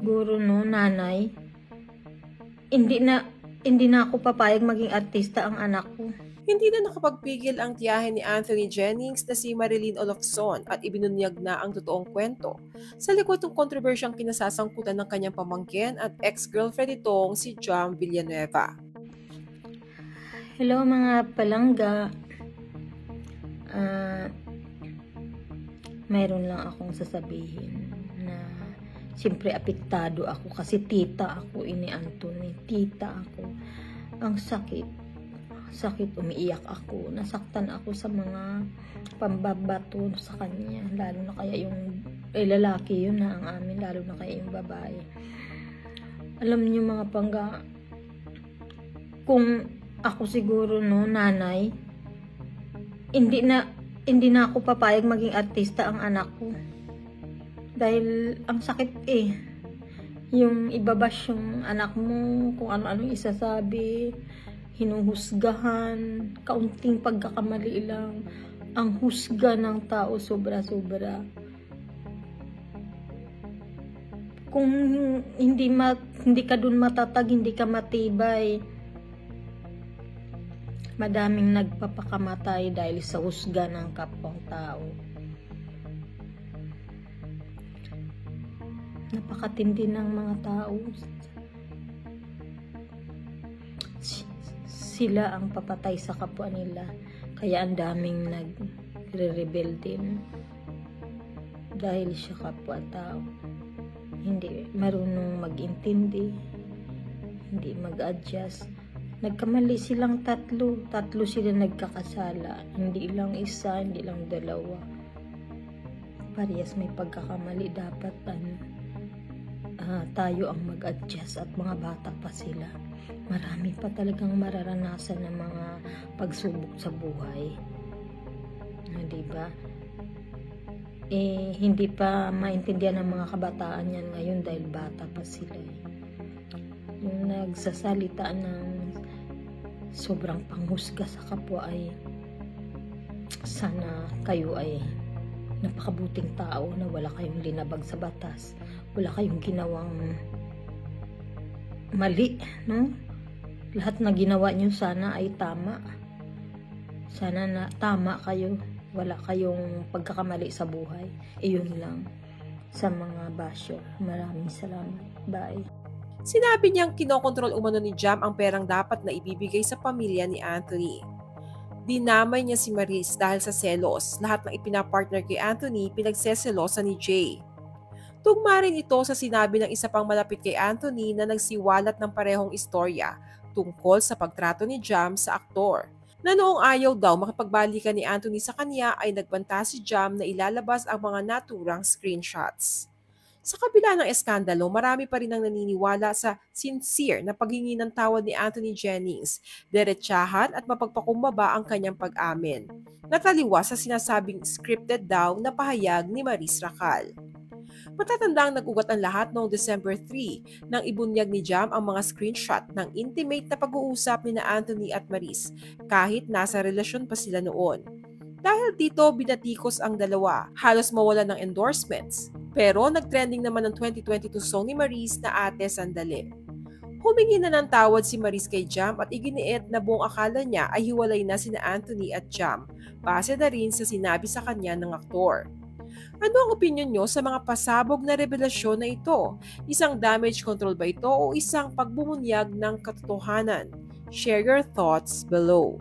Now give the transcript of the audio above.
Siguro no, nanay, hindi na hindi na ako papayag maging artista ang anak ko. Hindi na nakapagpigil ang tiyahin ni Anthony Jennings na si Marilyn Olofson at ibinunyag na ang totoong kwento. Sa likod ng kontrobersyang kinasasangkutan ng kanyang pamangkin at ex-girlfriend itong si Jam Villanueva. Hello mga palangga. Mayroon lang akong sasabihin na siyempre apektado ako kasi tita ako ini Anthony. Tita ako. Ang sakit, umiiyak ako, nasaktan ako sa mga pambabato sa kanya, lalo na kaya yung lalaki yun na ang amin, lalo na kaya yung babae. Alam niyo mga pangga, kung ako siguro no, nanay, hindi na ako papayag maging artista ang anak ko. Dahil ang sakit yung ibabash yung anak mo, kung ano-ano isasabi, hinuhusgahan, kaunting pagkakamali lang, ang husga ng tao sobra-sobra. Kung hindi ka dun matatag, hindi ka matibay, madaming nagpapakamatay dahil sa husga ng kapwang tao. Napakatindi ng mga tao. Sila ang papatay sa kapwa nila. Kaya ang daming nagre-rebel din. Dahil siya kapwa-tao. Hindi marunong mag-intindi. Hindi mag-adjust. Nagkamali silang tatlo. Tatlo sila nagkakasala. Hindi lang isa, hindi lang dalawa. Parehas may pagkakamali. Dapat tayo ang mag-adjust at mga bata pa sila. Marami pa talagang mararanasan ng mga pagsubok sa buhay. Diba? Hindi pa maintindihan ng mga kabataan yan ngayon dahil bata pa sila. Yung nagsasalita ng sobrang panghusga sa kapwa ay sana kayo ay napakabuting tao na wala kayong linabag sa batas. Wala kayong ginawang mali, no? Lahat na ginawa nyo sana ay tama. Sana na tama kayo. Wala kayong pagkakamali sa buhay. Iyon lang sa mga basyo. Maraming salamat. Bye. Sinabi niyang kinokontrol umano ni Jam ang perang dapat na ibibigay sa pamilya ni Anthony. Dinamay niya si Maris dahil sa selos. Lahat ng ipinapartner kay Anthony pinagseselosa ni Jay. Tugma rin ito sa sinabi ng isa pang malapit kay Anthony na nagsiwalat ng parehong istorya tungkol sa pagtrato ni Jam sa aktor. Na noong ayaw daw makipagbalikan ni Anthony sa kanya ay nagbanta si Jam na ilalabas ang mga naturang screenshots. Sa kabila ng eskandalo, marami pa rin ang naniniwala sa sincere na paghingi ng tawad ni Anthony Jennings, deretsahan at mapagpakumbaba ang kanyang pag-amin. Nataliwas sa sinasabing scripted daw na pahayag ni Maris Racal. Matatandang nag-ugat ang lahat noong December 3 nang ibunyag ni Jam ang mga screenshot ng intimate na pag-uusap ni Anthony at Maris kahit nasa relasyon pa sila noon. Dahil dito binatikos ang dalawa, halos mawala ng endorsements. Pero nag-trending naman ng 2022 song ni Maris na Ate Sandali. Humingi na ng tawad si Maris kay Jam at iginiit na buong akala niya ay hiwalay na sina Anthony at Jam, base na rin sa sinabi sa kanya ng aktor. Ano ang opinion nyo sa mga pasabog na revelasyon na ito? Isang damage control ba ito o isang pagbumunyag ng katotohanan? Share your thoughts below.